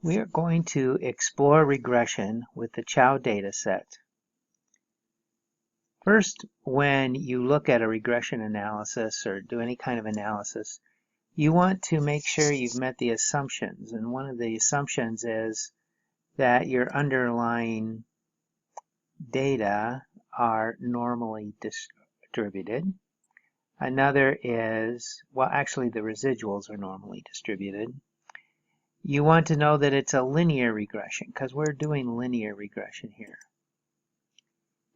We are going to explore regression with the Chow data set. First, when you look at a regression analysis or do any kind of analysis, you want to make sure you've met the assumptions. And one of the assumptions is that your underlying data are normally distributed. Another is, well, actually the residuals are normally distributed. You want to know that it's a linear regression because we're doing linear regression here.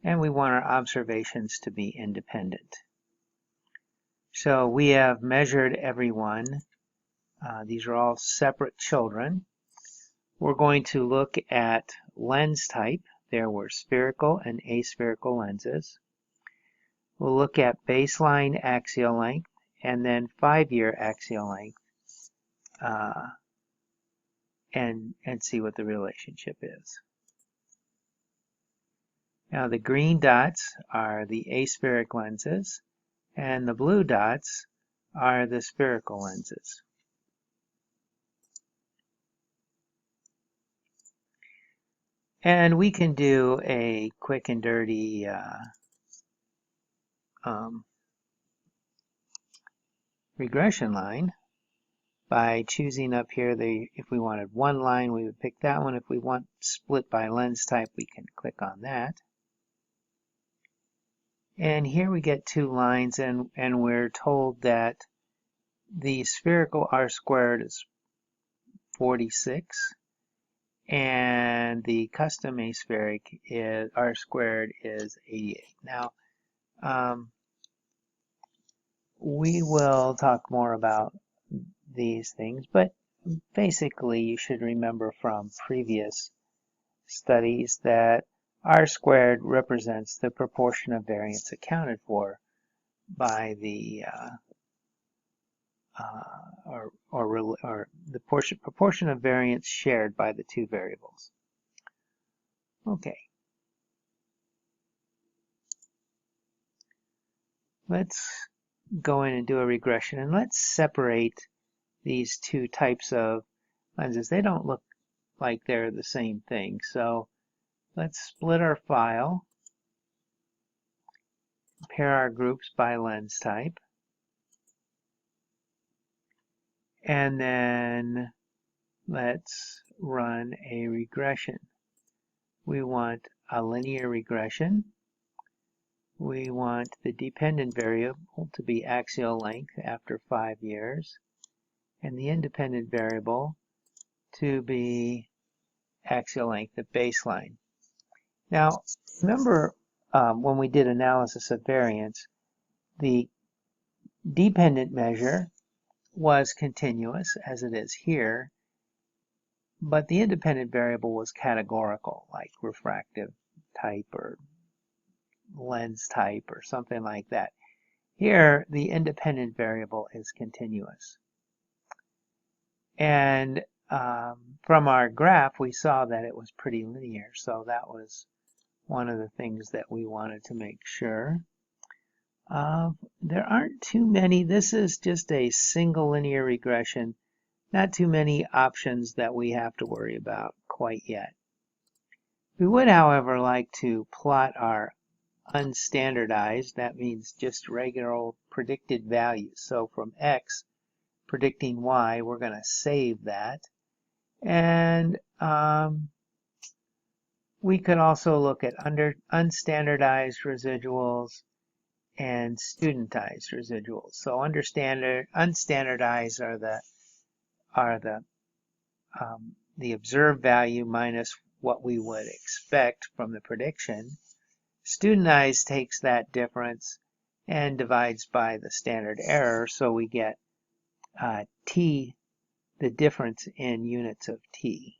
And we want our observations to be independent. So we have measured everyone. These are all separate children. We're going to look at lens type. There were spherical and aspherical lenses. We'll look at baseline axial length and then 5-year axial length and see what the relationship is. Now the green dots are the aspheric lenses and the blue dots are the spherical lenses. And we can do a quick and dirty regression line by choosing up here if we wanted one line, we would pick that one. If we want split by lens type, we can click on that. And here we get two lines, and we're told that the spherical R squared is 46, and the custom aspheric R squared is 88. Now, we will talk more about these things, but basically you should remember from previous studies that R squared represents the proportion of variance accounted for by the or the proportion of variance shared by the two variables. Okay. Let's go in and do a regression, and let's separate these two types of lenses. They don't look like they're the same thing, so let's split our file, compare our groups by lens type, and then let's run a regression. We want a linear regression. We want the dependent variable to be axial length after 5 years, and the independent variable to be axial length at baseline. Now, remember when we did analysis of variance, the dependent measure was continuous, as it is here, but the independent variable was categorical, like refractive type or lens type or something like that. Here, the independent variable is continuous. And from our graph, we saw that it was pretty linear, so that was one of the things that we wanted to make sure. There aren't too many. This is just a single linear regression. Not too many options that we have to worry about quite yet. We would, however, like to plot our unstandardized. That means just regular old predicted values. So from X predicting Y, we're going to save that. And we could also look at unstandardized residuals and studentized residuals. So unstandardized are the observed value minus what we would expect from the prediction. Studentized takes that difference and divides by the standard error, so we get t, the difference in units of t.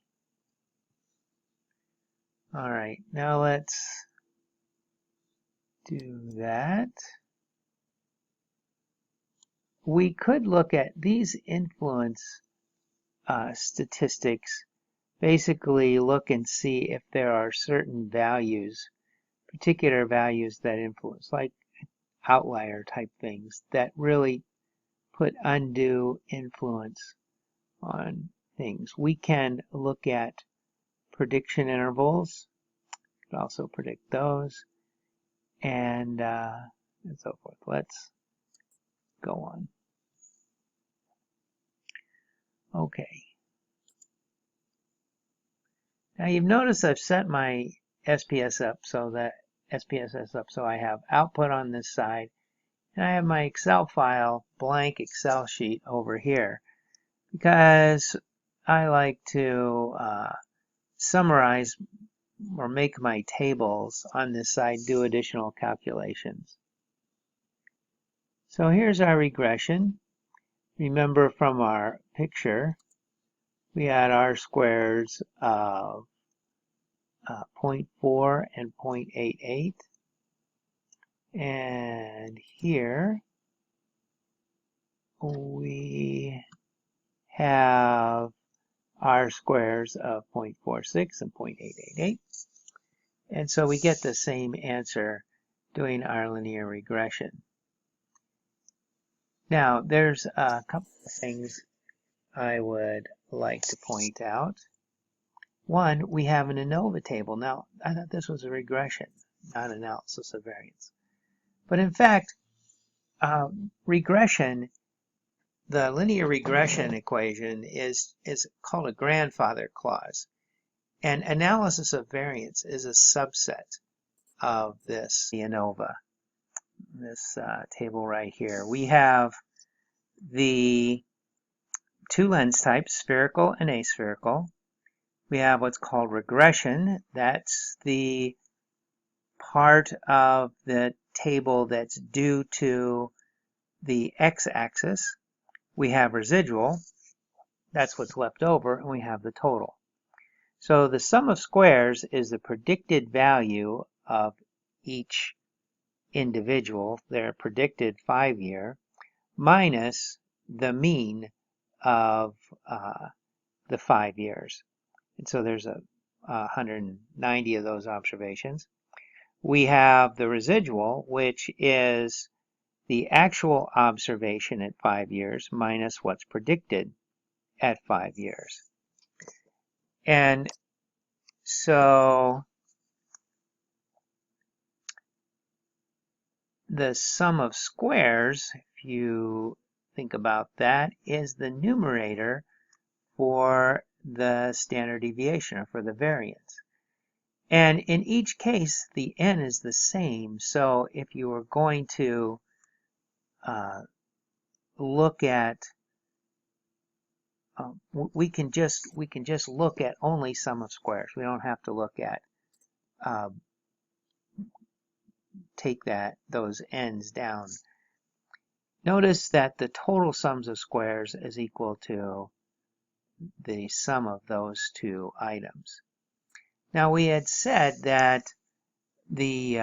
All right, now let's do that. We could look at these influence statistics, basically look and see if there are certain values, particular values that influence, like outlier type things, that really put undue influence on things. We can look at prediction intervals. We can also predict those, and so forth. Let's go on. Okay. Now you've noticed I've set my SPSS up so I have output on this side, and I have my Excel file, blank Excel sheet over here, because I like to summarize or make my tables on this side, do additional calculations. So here's our regression. Remember from our picture, we had R squares of 0.4 and 0.88. And here we have R squares of 0.46 and 0.888. And so we get the same answer doing our linear regression. Now, there's a couple of things I would like to point out. One, we have an ANOVA table. Now, I thought this was a regression, not analysis of variance. But in fact, regression, the linear regression equation is called a grandfather clause. And analysis of variance is a subset of this, the ANOVA, this table right here. We have the two lens types, spherical and aspherical. We have what's called regression. That's the part of the table that's due to the x-axis. We have residual. That's what's left over, and we have the total. So the sum of squares is the predicted value of each individual, their predicted 5-year, minus the mean of the 5 years. And so there's 190 of those observations. We have the residual, which is the actual observation at 5 years minus what's predicted at 5 years. And so the sum of squares, if you think about that, is the numerator for the standard deviation, or for the variance. And in each case, the n is the same. So if you were going to look at, we can just look at only sum of squares. We don't have to look at take those n's down. Notice that the total sums of squares is equal to the sum of those two items. Now we had said that the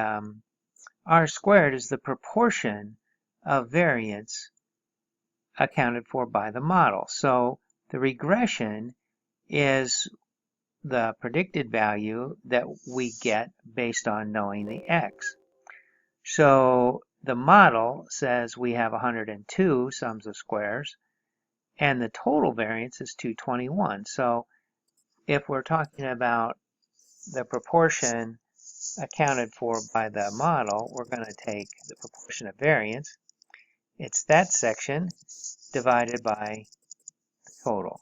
R squared is the proportion of variance accounted for by the model. So the regression is the predicted value that we get based on knowing the x. So the model says we have 102 sums of squares, and the total variance is 221. So if we're talking about the proportion accounted for by the model, we're going to take the proportion of variance. It's that section divided by the total.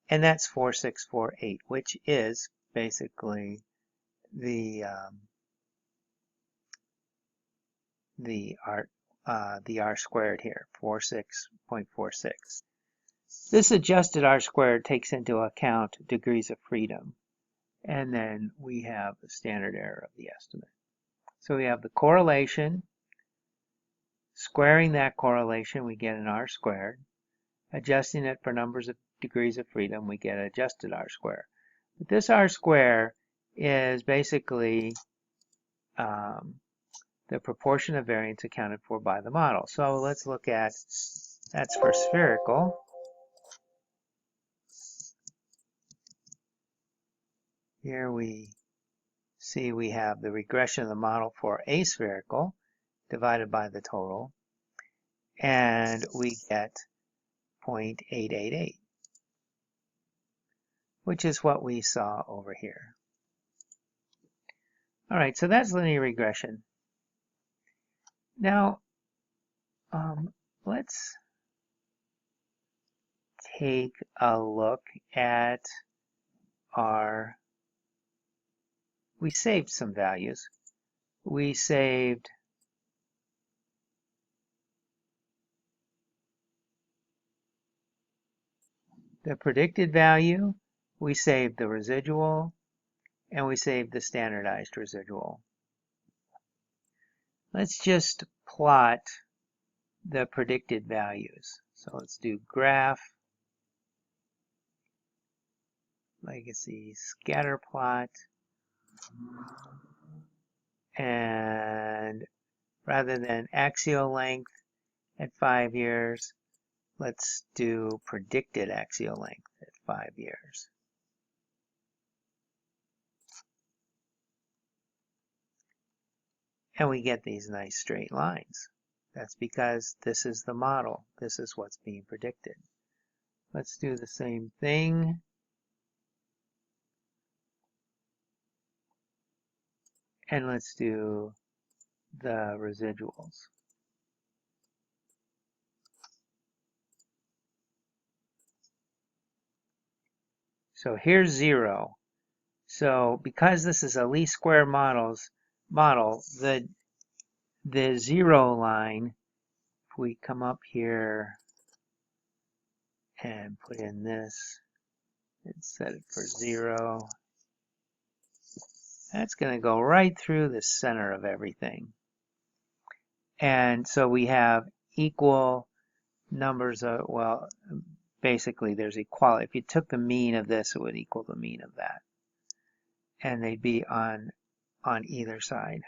And that's 4648, which is basically the R squared here, 46.46. This adjusted R squared takes into account degrees of freedom. And then we have the standard error of the estimate. So we have the correlation. Squaring that correlation, we get an R squared. Adjusting it for numbers of degrees of freedom, we get adjusted R squared. But this R squared is basically the proportion of variance accounted for by the model. So let's look at, that's for spherical. Here we see we have the regression of the model for aspherical divided by the total, and we get 0.888. which is what we saw over here. All right, so that's linear regression. Now, let's take a look at we saved some values. We saved the predicted value, we saved the residual, and we saved the standardized residual. Let's just plot the predicted values. So let's do graph, legacy scatter plot, and rather than axial length at 5 years, let's do predicted axial length at 5 years. And we get these nice straight lines. That's because this is the model. This is what's being predicted. Let's do the same thing. And let's do the residuals. So here's 0. So because this is a least square model, the 0 line, if we come up here and put in this and set it for 0, that's going to go right through the center of everything. And so we have equal numbers of, well, basically there's equality. If you took the mean of this, it would equal the mean of that. And they'd be on either side.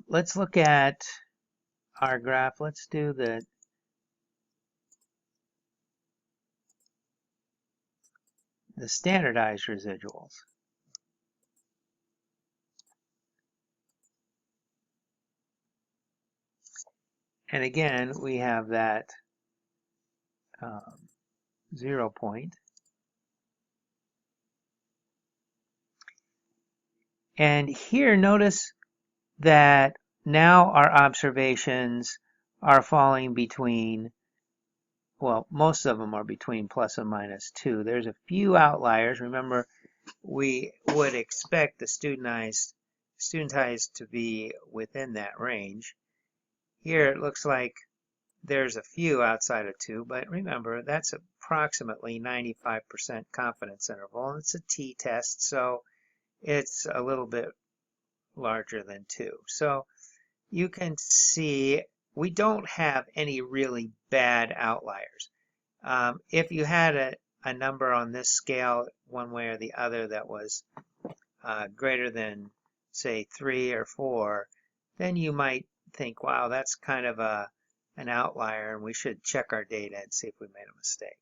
Let's look at our graph. Let's do the standardized residuals. And again, we have that 0 point. And here, notice that now our observations are falling between, well, most of them are between plus and minus 2. There's a few outliers. Remember, we would expect the studentized to be within that range. Here it looks like there's a few outside of 2, but remember, that's approximately 95% confidence interval. It's a t-test, so it's a little bit larger than 2. So you can see we don't have any really bad outliers. If you had a number on this scale one way or the other that was greater than, say, 3 or 4, then you might think, wow, that's kind of an outlier and we should check our data and see if we made a mistake.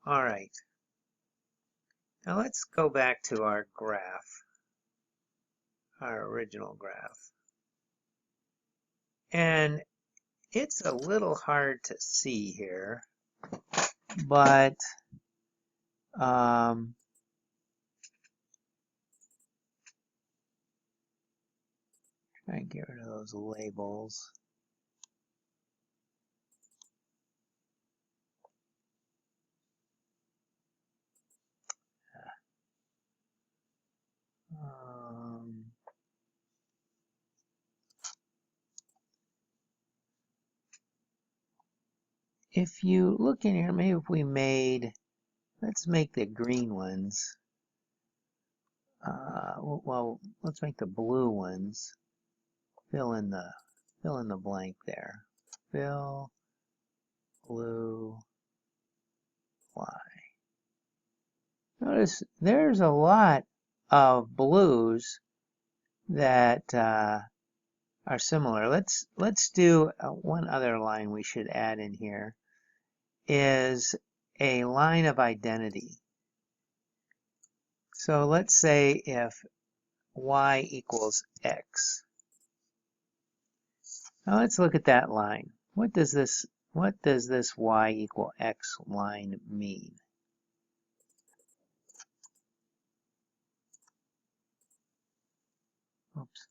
All right. Now let's go back to our graph, our original graph. And it's a little hard to see here, but try and get rid of those labels. If you look in here, maybe if we made, let's make the green ones. Well, let's make the blue ones. Fill in the blank there. Fill blue Y. Notice there's a lot of blues that are similar. Let's do one other line we should add in here is a line of identity. So let's say if y equals x, Now let's look at that line. What does this y equal x line mean? Oops.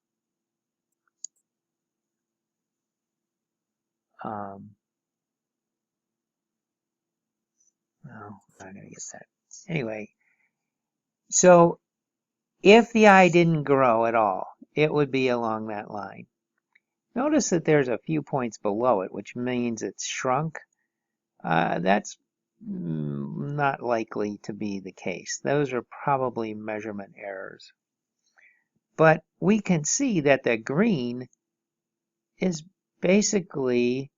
No, I'm not going to get that. Anyway, so if the eye didn't grow at all, it would be along that line. Notice that there's a few points below it, which means it's shrunk. That's not likely to be the case. Those are probably measurement errors. But we can see that the green is basically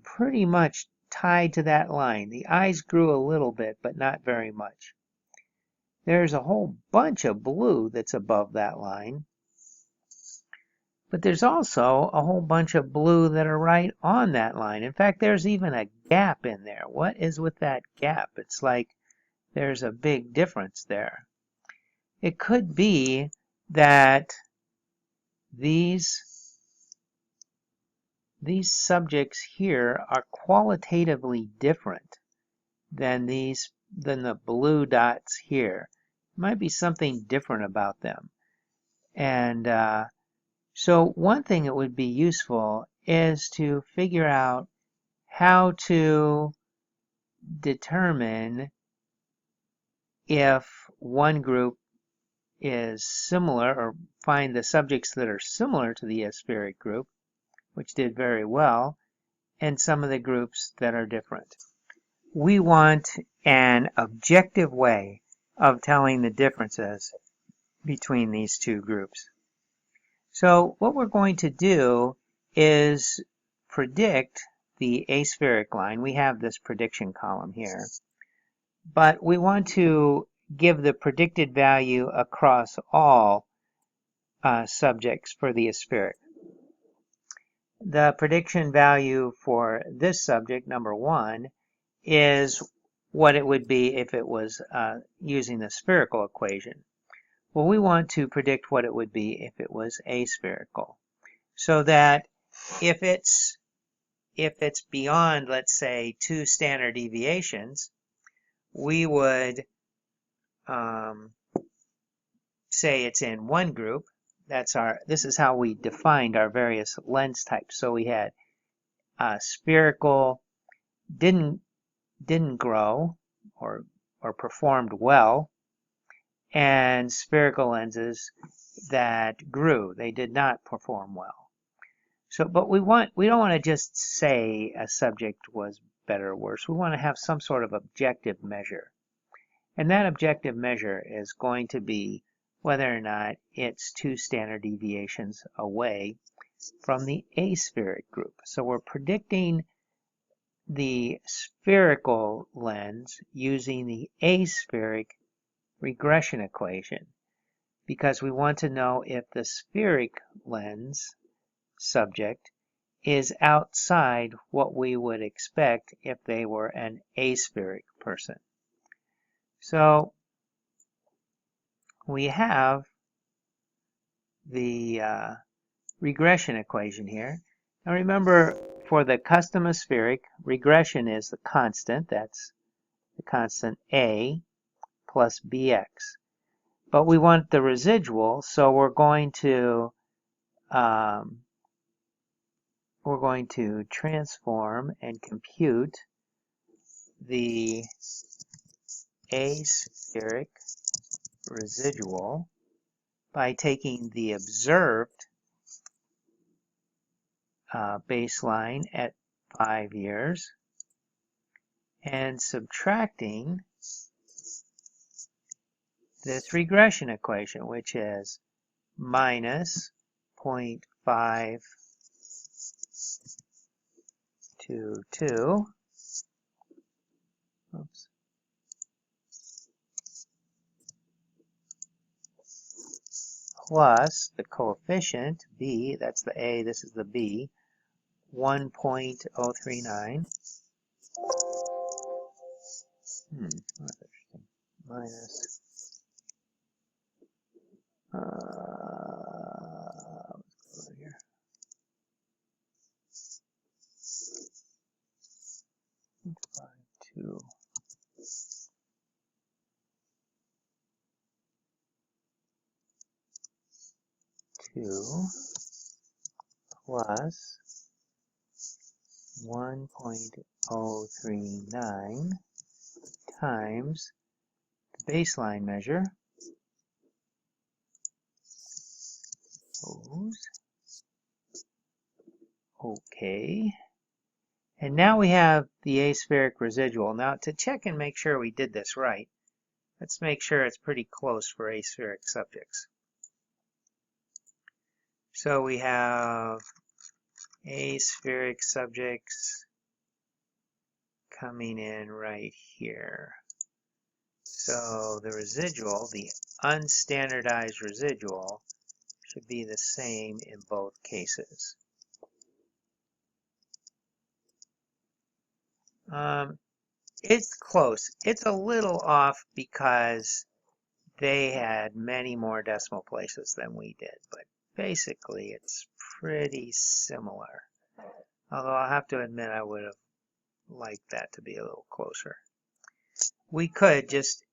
pretty much tied to that line. The eyes grew a little bit, but not very much. There's a whole bunch of blue that's above that line. But there's also a whole bunch of blue that are right on that line. In fact, there's even a gap in there. What is with that gap? It's like there's a big difference there. It could be that these subjects here are qualitatively different than the blue dots here. There might be something different about them. And so one thing that would be useful is to figure out how to determine if one group is similar, or find the subjects that are similar to the aspheric group, which did very well, and some of the groups that are different. We want an objective way of telling the differences between these two groups. So what we're going to do is predict the aspheric line. We have this prediction column here, but we want to give the predicted value across all subjects for the aspheric. The prediction value for this subject, number 1, is what it would be if it was using the spherical equation. Well, we want to predict what it would be if it was aspherical. So that if it's beyond, let's say, 2 standard deviations, we would say it's in one group. This is how we defined our various lens types. So we had spherical, didn't grow or performed well, and spherical lenses that grew. They did not perform well. So, but we don't want to just say a subject was better or worse. We want to have some sort of objective measure. And that objective measure is going to be whether or not it's 2 standard deviations away from the aspheric group. So we're predicting the spherical lens using the aspheric regression equation, because we want to know if the spheric lens subject is outside what we would expect if they were an aspheric person. So we have the regression equation here. Now remember, for the custom aspheric, regression is the constant. That's the constant A plus bx. But we want the residual, so we're going to transform and compute the aspheric residual by taking the observed baseline at 5 years and subtracting this regression equation, which is minus 0.522 plus the coefficient, b, that's the a, this is the b, 1.039. That's interesting. Minus, let's go over here. 2 plus 1.039 times the baseline measure. Okay. And now we have the aspheric residual. Now to check and make sure we did this right, let's make sure it's pretty close for aspheric subjects. So we have aspheric subjects coming in right here. So the residual, the unstandardized residual, should be the same in both cases. It's close. It's a little off because they had many more decimal places than we did, but basically it's pretty similar. Although I'll have to admit I would have liked that to be a little closer. We could just,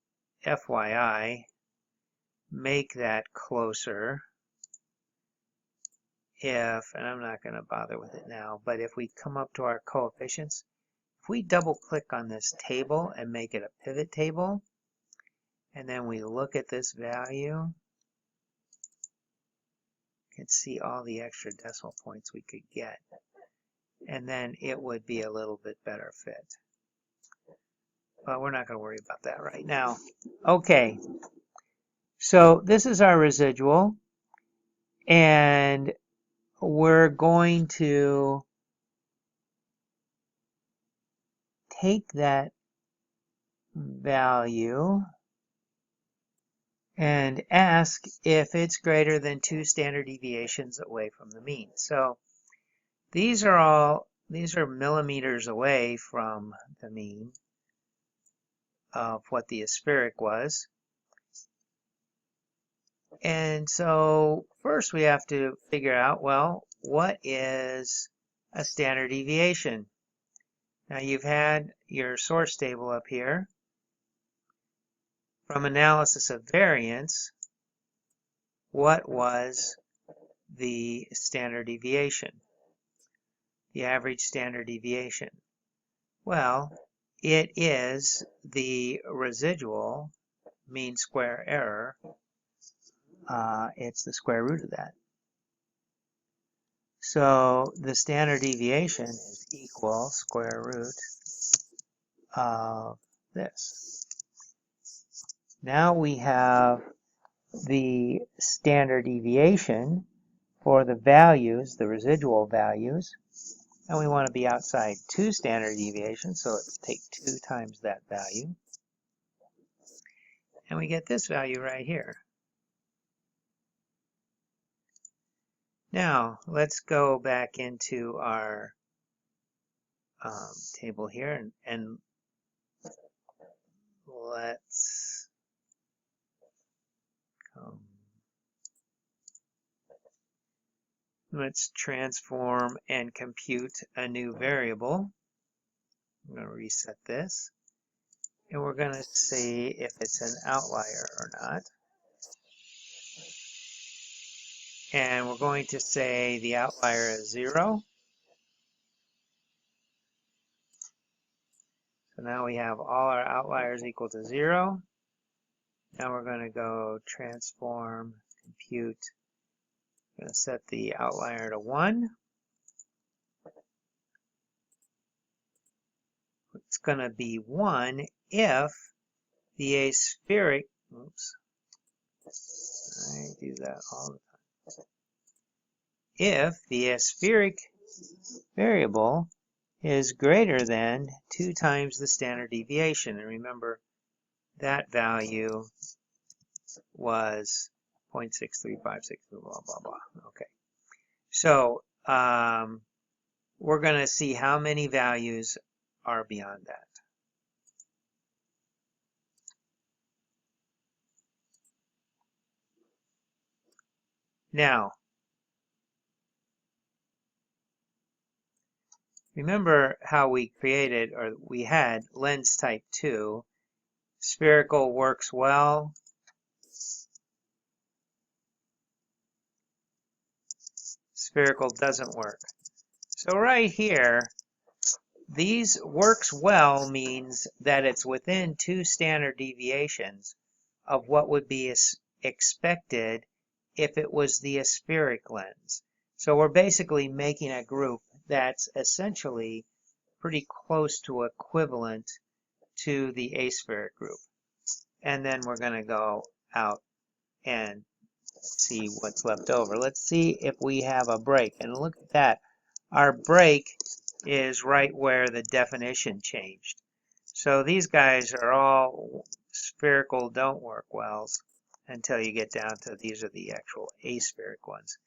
FYI, make that closer if, and I'm not going to bother with it now, but if we come up to our coefficients, if we double click on this table and make it a pivot table, and then we look at this value, you can see all the extra decimal points we could get. And then it would be a little bit better fit. But we're not going to worry about that right now. Okay, so this is our residual, and we're going to take that value and ask if it's greater than 2 standard deviations away from the mean. So these are millimeters away from the mean of what the aspheric was. And so first we have to figure out, well, what is a standard deviation? Now you've had your source table up here. From analysis of variance, what was the standard deviation? The average standard deviation. Well, it is the residual mean square error. It's the square root of that. So the standard deviation is equal square root of this. Now we have the standard deviation for the values, the residual values, and we want to be outside 2 standard deviations, so let's take 2 times that value. And we get this value right here. Now, let's go back into our table here and let's transform and compute a new variable. I'm going to reset this. And we're going to see if it's an outlier or not. And we're going to say the outlier is 0. So now we have all our outliers equal to 0. Now we're going to go transform, compute. I'm going to set the outlier to 1. It's going to be 1 if the aspheric, oops, I do that all the time. If the aspheric variable is greater than 2 times the standard deviation. And remember, that value was 0.6356, blah, blah, blah. Okay. So we're going to see how many values are beyond that. Now, remember how we created, or we had lens type 2. Spherical works well. Spherical doesn't work. So right here, these works well means that it's within 2 standard deviations of what would be expected if it was the aspheric lens. So we're basically making a group that's essentially pretty close to equivalent to the aspheric group. And then we're going to go out and see what's left over. Let's see if we have a break. And look at that. Our break is right where the definition changed. So these guys are all spherical, don't work well until you get down to these are the actual aspheric ones.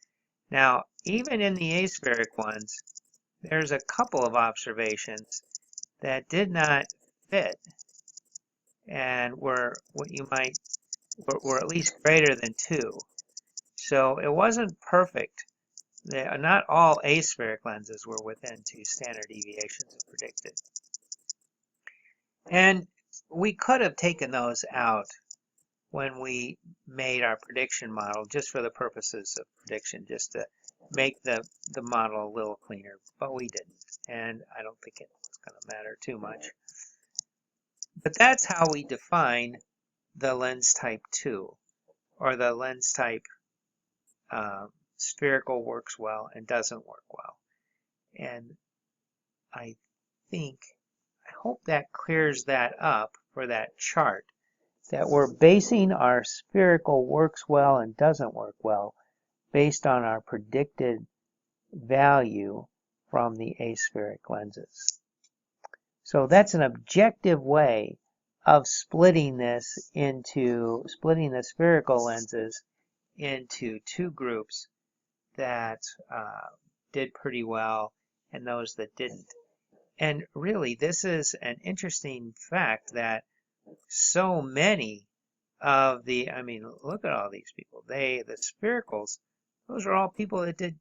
Now, even in the aspheric ones, there's a couple of observations that did not fit and were what you might, were at least greater than 2. So it wasn't perfect. Not all aspheric lenses were within 2 standard deviations as predicted. And we could have taken those out when we made our prediction model just for the purposes of prediction, just to make the model a little cleaner, but we didn't. And I don't think it's going to matter too much. But that's how we define the lens type 2, or the lens type spherical works well and doesn't work well. And I hope that clears that up for that chart, that we're basing our spherical works well and doesn't work well based on our predicted value from the aspheric lenses. So that's an objective way of splitting the spherical lenses into 2 groups that did pretty well and those that didn't. And really, this is an interesting fact that so many of the, I mean, look at all these people. The sphericals, those are all people that did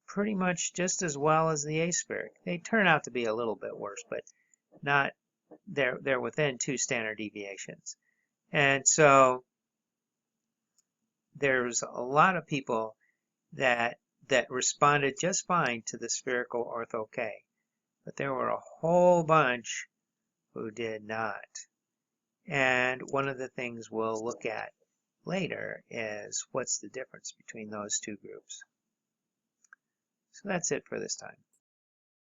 pretty much just as well as the aspheric. They turn out to be a little bit worse, but not, they're within 2 standard deviations. And so there's a lot of people that responded just fine to the spherical ortho K. But there were a whole bunch who did not. And one of the things we'll look at later is what's the difference between those 2 groups. So that's it for this time.